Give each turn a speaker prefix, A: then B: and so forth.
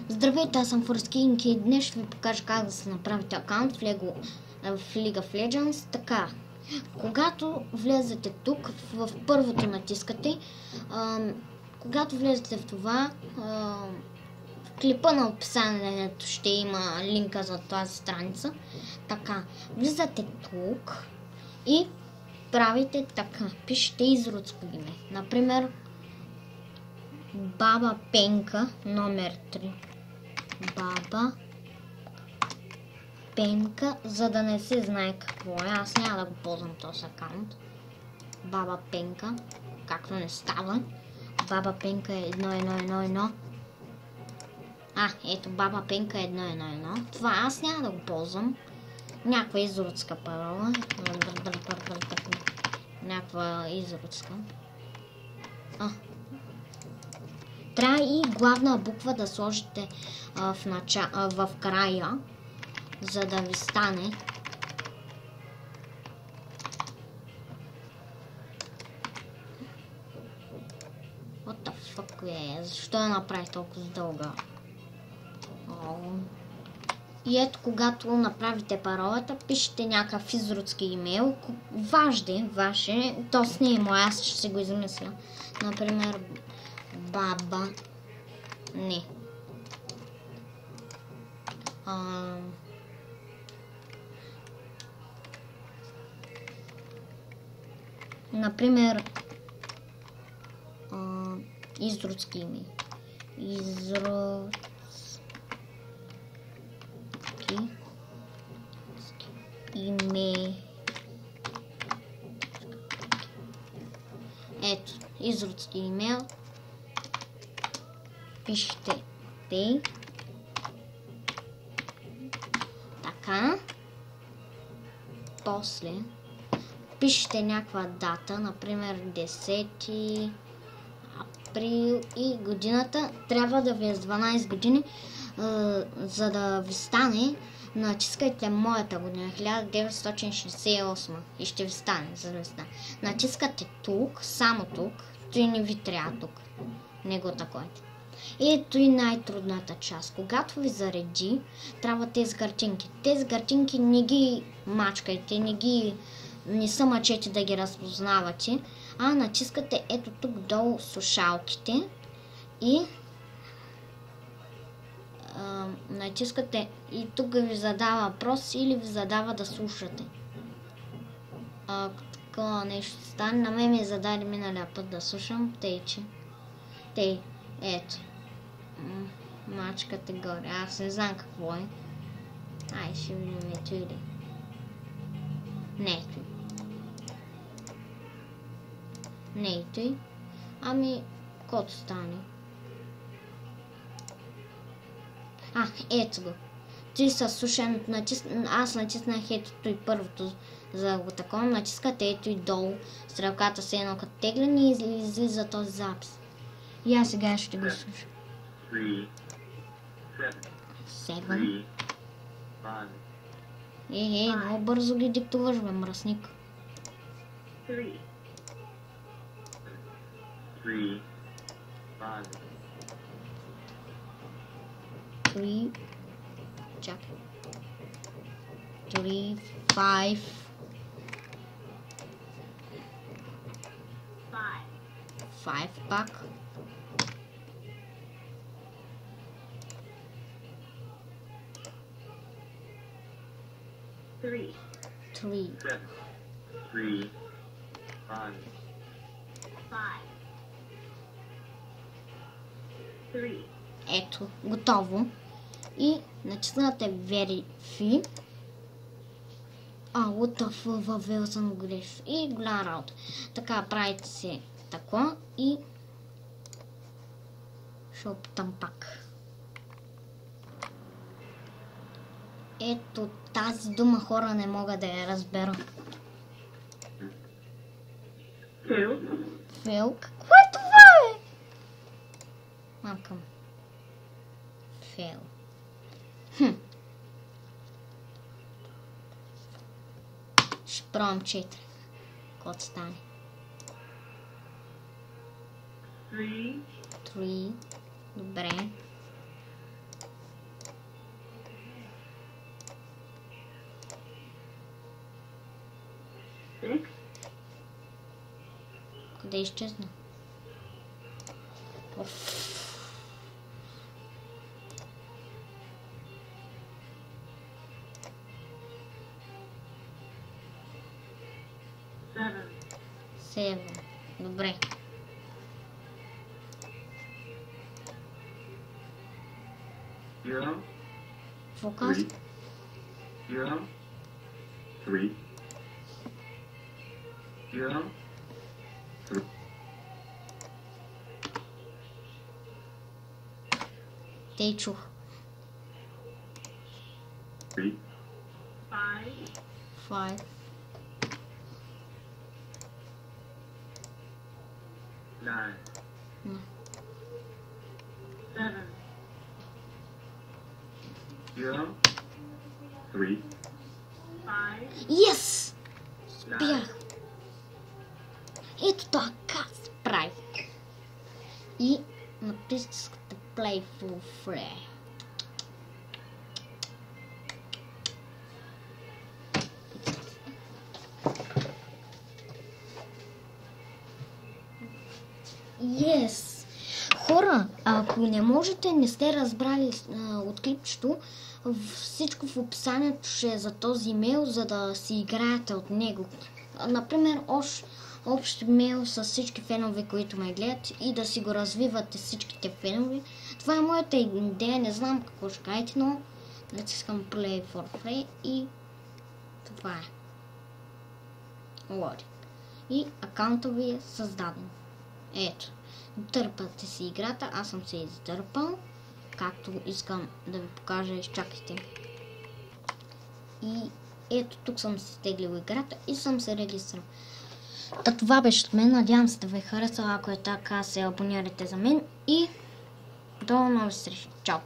A: Здравейте, аз съм Форскинг и днес ще ви покажа как да се направите акаунт в League of Legends. Така, когато влезете тук, в първото натискате, когато влезете в това, в клипа на описанието ще има линка за тази страница. Така, влизате тук и правите така, пишете изродско име. Например, Баба Пенка, номер 3. Баба Пенка, за да не се знае какво е. Аз няма да го ползвам този акаунт. Баба Пенка, както не става. Баба Пенка е 1111. Ето Баба Пенка е 111. Това аз няма да го ползвам. Някаква изродска парола. Някаква изродска. Трябва и главна буква да сложите в края, за да ви стане. What the fuck, защо я направи толкова дълга? И ето, когато направите паролата, пишете някакъв изродски имейл. Ваше, то с не е мой, аз ще си го измисля. Например, Баба. Не. Например, изродски име. Изродски име. Ето, изродски имейл. Пишете Т. Така. После пишете някаква дата, например 10 април и годината. Трябва да ви е с 12 години, за да ви стане. Натискайте моята година, 1968 и ще ви стане, за да ви стане. Натискате тук, само тук, той не ви трябва тук. Не го такойте. Ето и най-трудната част. Когато ви зареди, трябва тези картинки. Тези картинки не ги мачкайте, не са мъчете да ги разпознавате, а натискате ето тук долу слушалките и натискате и тук ви задава въпрос или ви задава да слушате. Такова нещо стане. На мен ми зададе миналия път да слушам, ето. Мачкате горе. Аз не знам какво е. Ще видим ето или. Не ето. Не ето. Кото стане. Ето го. Ти са слушан, аз натиснах ето и първото за го такова. Натискате ето и долу. Стрелката се едно като тегляне и излиза този запис. И аз сега ще го слушам. 7. Много бързо ги диктуваш, бе, мръсник. 3. Чакай. 3, 5. 5 пак. 3. 3, 5. Ето, готово. И натиснате Verify. What the fuck, въвел съм греш. И голяма работа. Така, правите се така и ще опитам пак. Ето тази дума хора не мога да я разбера. Фейл? Какво е това, бе? Макъм. Фейл. Ще пробвам 4. Код стане.
B: 3.
A: 3. Добре. Къде изчезна? Севен. Добре. Фокус.
B: 0, 3, 0, 3.
A: Те чух.
B: 3,
A: 5.
B: 9, 0, 3,
A: Yes!
B: 9.
A: Бях. Ето така се прави. И натискате Play for Free. Yes! Хора, ако не можете, не сте разбрали от клипчето, всичко в описанието ще е за този имейл, за да си играете от него. Например, общ имейл с всички фенове, които ме гледат и да си го развивате всичките фенове. Това е моята идея, не знам какво ще кажете, но натискам Play for Free и това е. Лоди. И акаунта ви е създаден. Ето. Дърпате си играта, аз съм се издърпал, както искам да ви покажа, изчакайте. И ето тук съм си теглил играта и съм се регистрирал. Това беше от мен, надявам се да ви хареса, ако е така се абонирайте за мен и до нови срещи. Чао!